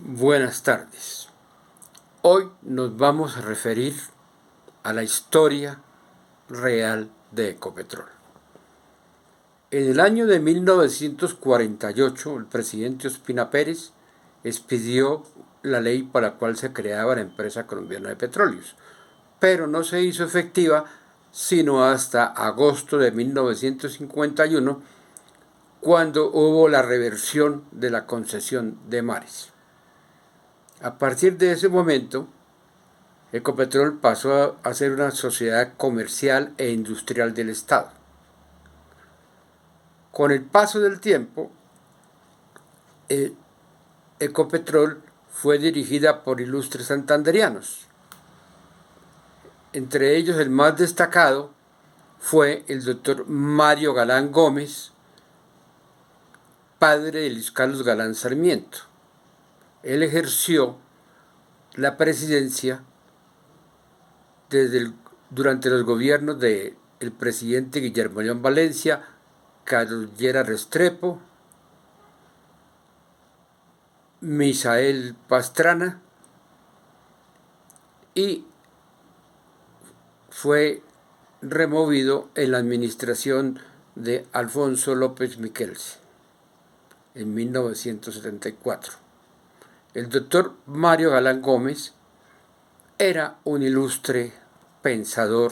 Buenas tardes. Hoy nos vamos a referir a la historia real de Ecopetrol. En el año de 1948, el presidente Ospina Pérez expidió la ley por la cual se creaba la empresa colombiana de petróleos, pero no se hizo efectiva sino hasta agosto de 1951, cuando hubo la reversión de la concesión de mares. A partir de ese momento, Ecopetrol pasó a ser una sociedad comercial e industrial del Estado. Con el paso del tiempo, Ecopetrol fue dirigida por ilustres santanderianos. Entre ellos, el más destacado fue el doctor Mario Galán Gómez, padre de Luis Carlos Galán Sarmiento. Él ejerció la presidencia durante los gobiernos del presidente Guillermo León Valencia, Carlos Lleras Restrepo, Misael Pastrana, y fue removido en la administración de Alfonso López Miquels en 1974. El doctor Mario Galán Gómez era un ilustre pensador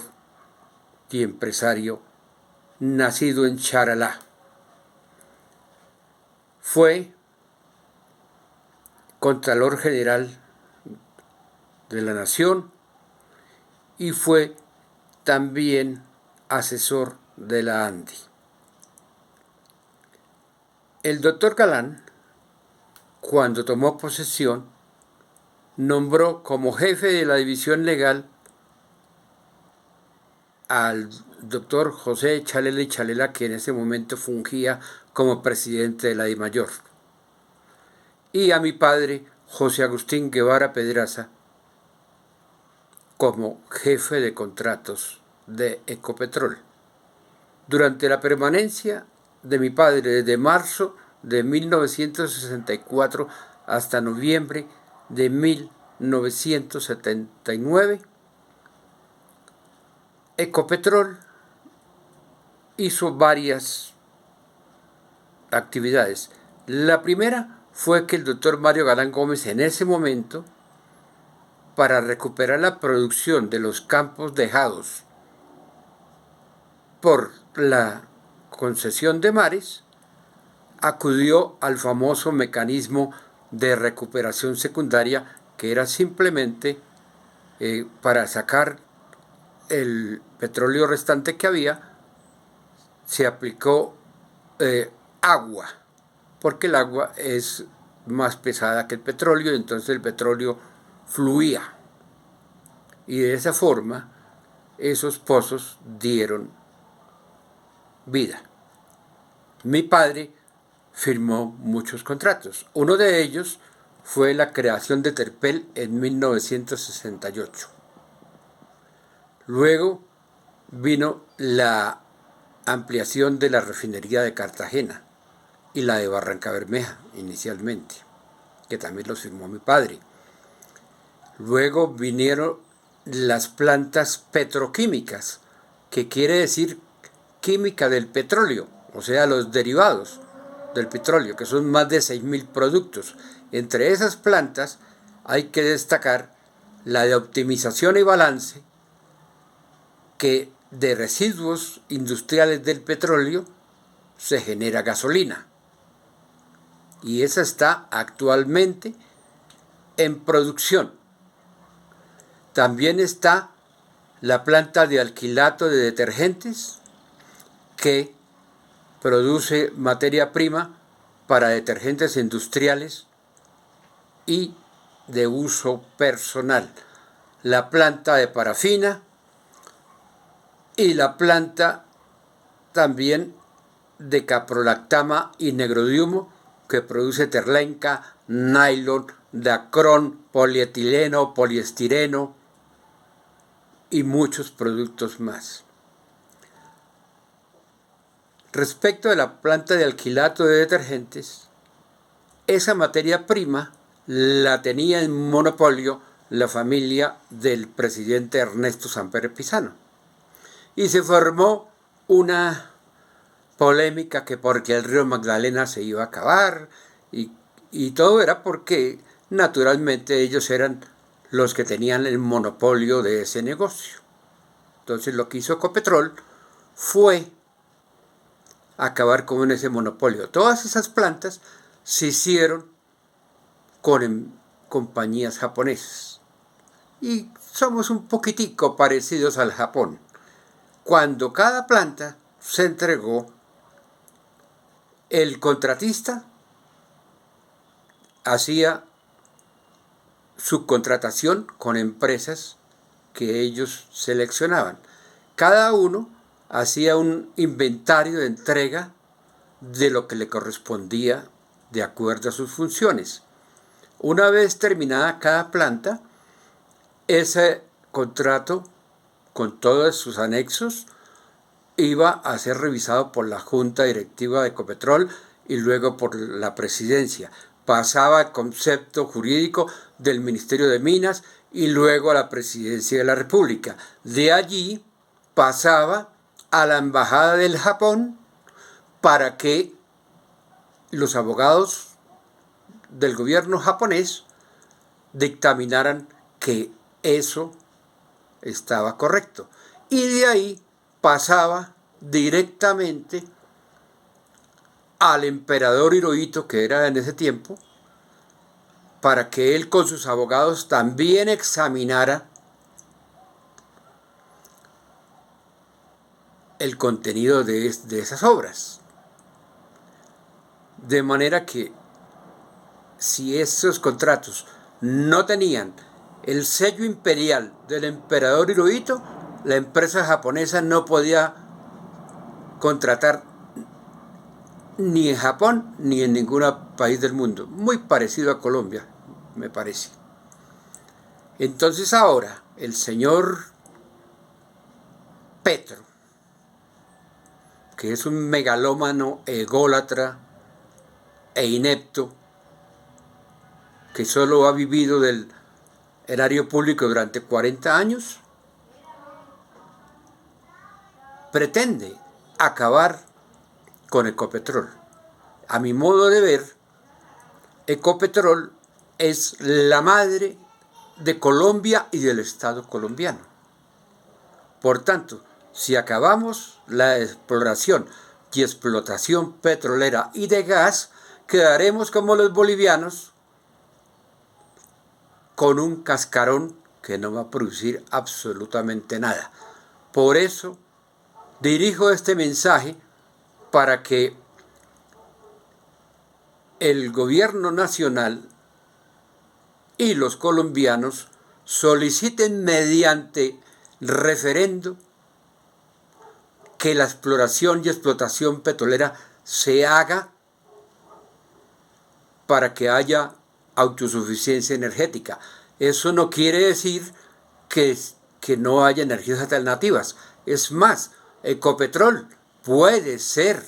y empresario nacido en Charalá. Fue Contralor General de la Nación y fue también asesor de la ANDI. El doctor Galán, cuando tomó posesión, nombró como jefe de la división legal al doctor José Chalela y Chalela, que en ese momento fungía como presidente de la DIMAYOR, y a mi padre, José Agustín Guevara Pedraza, como jefe de contratos de Ecopetrol. Durante la permanencia de mi padre desde marzo de 1964 hasta noviembre de 1979, Ecopetrol hizo varias actividades. La primera fue que el doctor Mario Galán Gómez, en ese momento, para recuperar la producción de los campos dejados por la concesión de mares, acudió al famoso mecanismo de recuperación secundaria, que era simplemente para sacar el petróleo restante que había, se aplicó agua, porque el agua es más pesada que el petróleo, entonces el petróleo fluía. Y de esa forma, esos pozos dieron vida. Mi padre firmó muchos contratos. Uno de ellos fue la creación de Terpel en 1968. Luego vino la ampliación de la refinería de Cartagena y la de Barrancabermeja inicialmente, que también lo firmó mi padre. Luego vinieron las plantas petroquímicas, que quiere decir química del petróleo, o sea, los derivados del petróleo, que son más de 6.000 productos. Entre esas plantas hay que destacar la de optimización y balance, que de residuos industriales del petróleo se genera gasolina. Y esa está actualmente en producción. También está la planta de alquilato de detergentes, que produce materia prima para detergentes industriales y de uso personal. La planta de parafina y la planta también de caprolactama y negrodiumo, que produce terlenca, nylon, dacrón, polietileno, poliestireno y muchos productos más. Respecto de la planta de alquilato de detergentes, esa materia prima la tenía en monopolio la familia del presidente Ernesto Samper Pizano. Y se formó una polémica que porque el río Magdalena se iba a acabar y todo era porque naturalmente ellos eran los que tenían el monopolio de ese negocio. Entonces lo que hizo Ecopetrol fue acabar con ese monopolio. Todas esas plantas se hicieron con compañías japonesas. Y somos un poquitico parecidos al Japón. Cuando cada planta se entregó, el contratista hacía subcontratación con empresas que ellos seleccionaban. Cada uno hacía un inventario de entrega de lo que le correspondía de acuerdo a sus funciones. Una vez terminada cada planta, ese contrato con todos sus anexos iba a ser revisado por la Junta Directiva de Ecopetrol y luego por la Presidencia. Pasaba al concepto jurídico del Ministerio de Minas y luego a la Presidencia de la República. De allí pasaba a la Embajada del Japón para que los abogados del gobierno japonés dictaminaran que eso estaba correcto. Y de ahí pasaba directamente al emperador Hirohito, que era en ese tiempo, para que él con sus abogados también examinara el contenido de esas obras. De manera que si esos contratos no tenían el sello imperial del emperador Hirohito, la empresa japonesa no podía contratar ni en Japón ni en ningún país del mundo. Muy parecido a Colombia, me parece. Entonces ahora el señor Petro, que es un megalómano, ególatra e inepto, que solo ha vivido del erario público durante 40 años, pretende acabar con Ecopetrol. A mi modo de ver, Ecopetrol es la madre de Colombia y del Estado colombiano. Por tanto, si acabamos la exploración y explotación petrolera y de gas, quedaremos como los bolivianos con un cascarón que no va a producir absolutamente nada. Por eso dirijo este mensaje para que el gobierno nacional y los colombianos soliciten mediante referendo que la exploración y explotación petrolera se haga para que haya autosuficiencia energética. Eso no quiere decir que no haya energías alternativas. Es más, Ecopetrol puede ser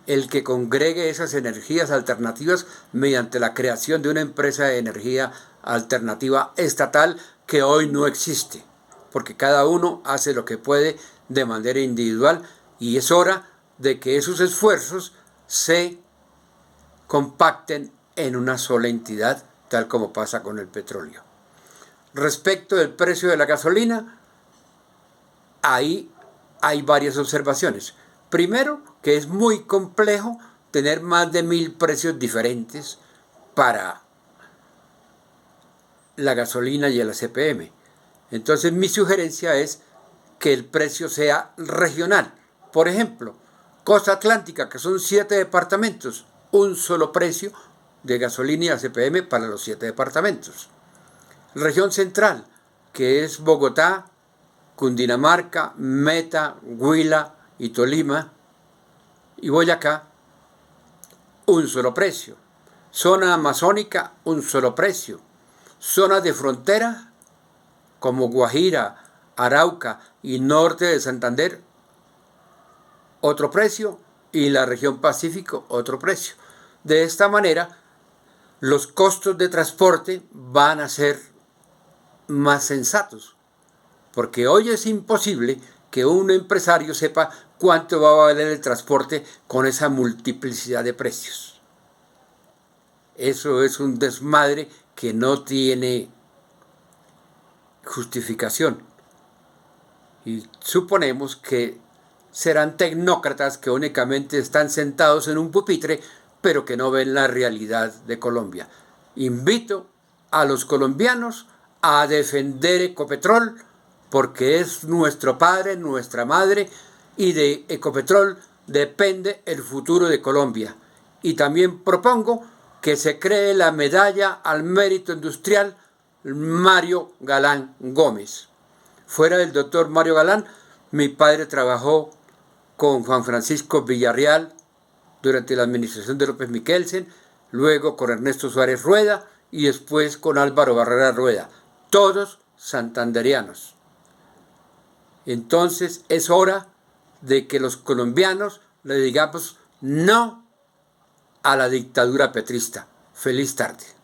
el que congregue esas energías alternativas mediante la creación de una empresa de energía alternativa estatal que hoy no existe, porque cada uno hace lo que puede de manera individual y es hora de que esos esfuerzos se compacten en una sola entidad, tal como pasa con el petróleo. Respecto del precio de la gasolina, ahí hay varias observaciones. Primero, que es muy complejo tener más de 1000 precios diferentes para la gasolina y el CPM. Entonces mi sugerencia es que el precio sea regional. Por ejemplo, Costa Atlántica, que son 7 departamentos, un solo precio de gasolina y ACPM para los 7 departamentos. Región Central, que es Bogotá, Cundinamarca, Meta, Huila y Tolima y Boyacá, un solo precio. Zona amazónica, un solo precio. Zonas de frontera, como Guajira, Arauca y norte de Santander, otro precio, y la región Pacífico, otro precio. De esta manera, los costos de transporte van a ser más sensatos, porque hoy es imposible que un empresario sepa cuánto va a valer el transporte con esa multiplicidad de precios. Eso es un desmadre que no tiene justificación. Y suponemos que serán tecnócratas que únicamente están sentados en un pupitre, pero que no ven la realidad de Colombia. Invito a los colombianos a defender Ecopetrol, porque es nuestro padre, nuestra madre, y de Ecopetrol depende el futuro de Colombia. Y también propongo que se cree la medalla al mérito industrial Mario Galán Gómez. Fuera del doctor Mario Galán, mi padre trabajó con Juan Francisco Villarreal durante la administración de López Miquelsen, luego con Ernesto Suárez Rueda y después con Álvaro Barrera Rueda, todos santanderianos. Entonces es hora de que los colombianos le digamos no a la dictadura petrista. Feliz tarde.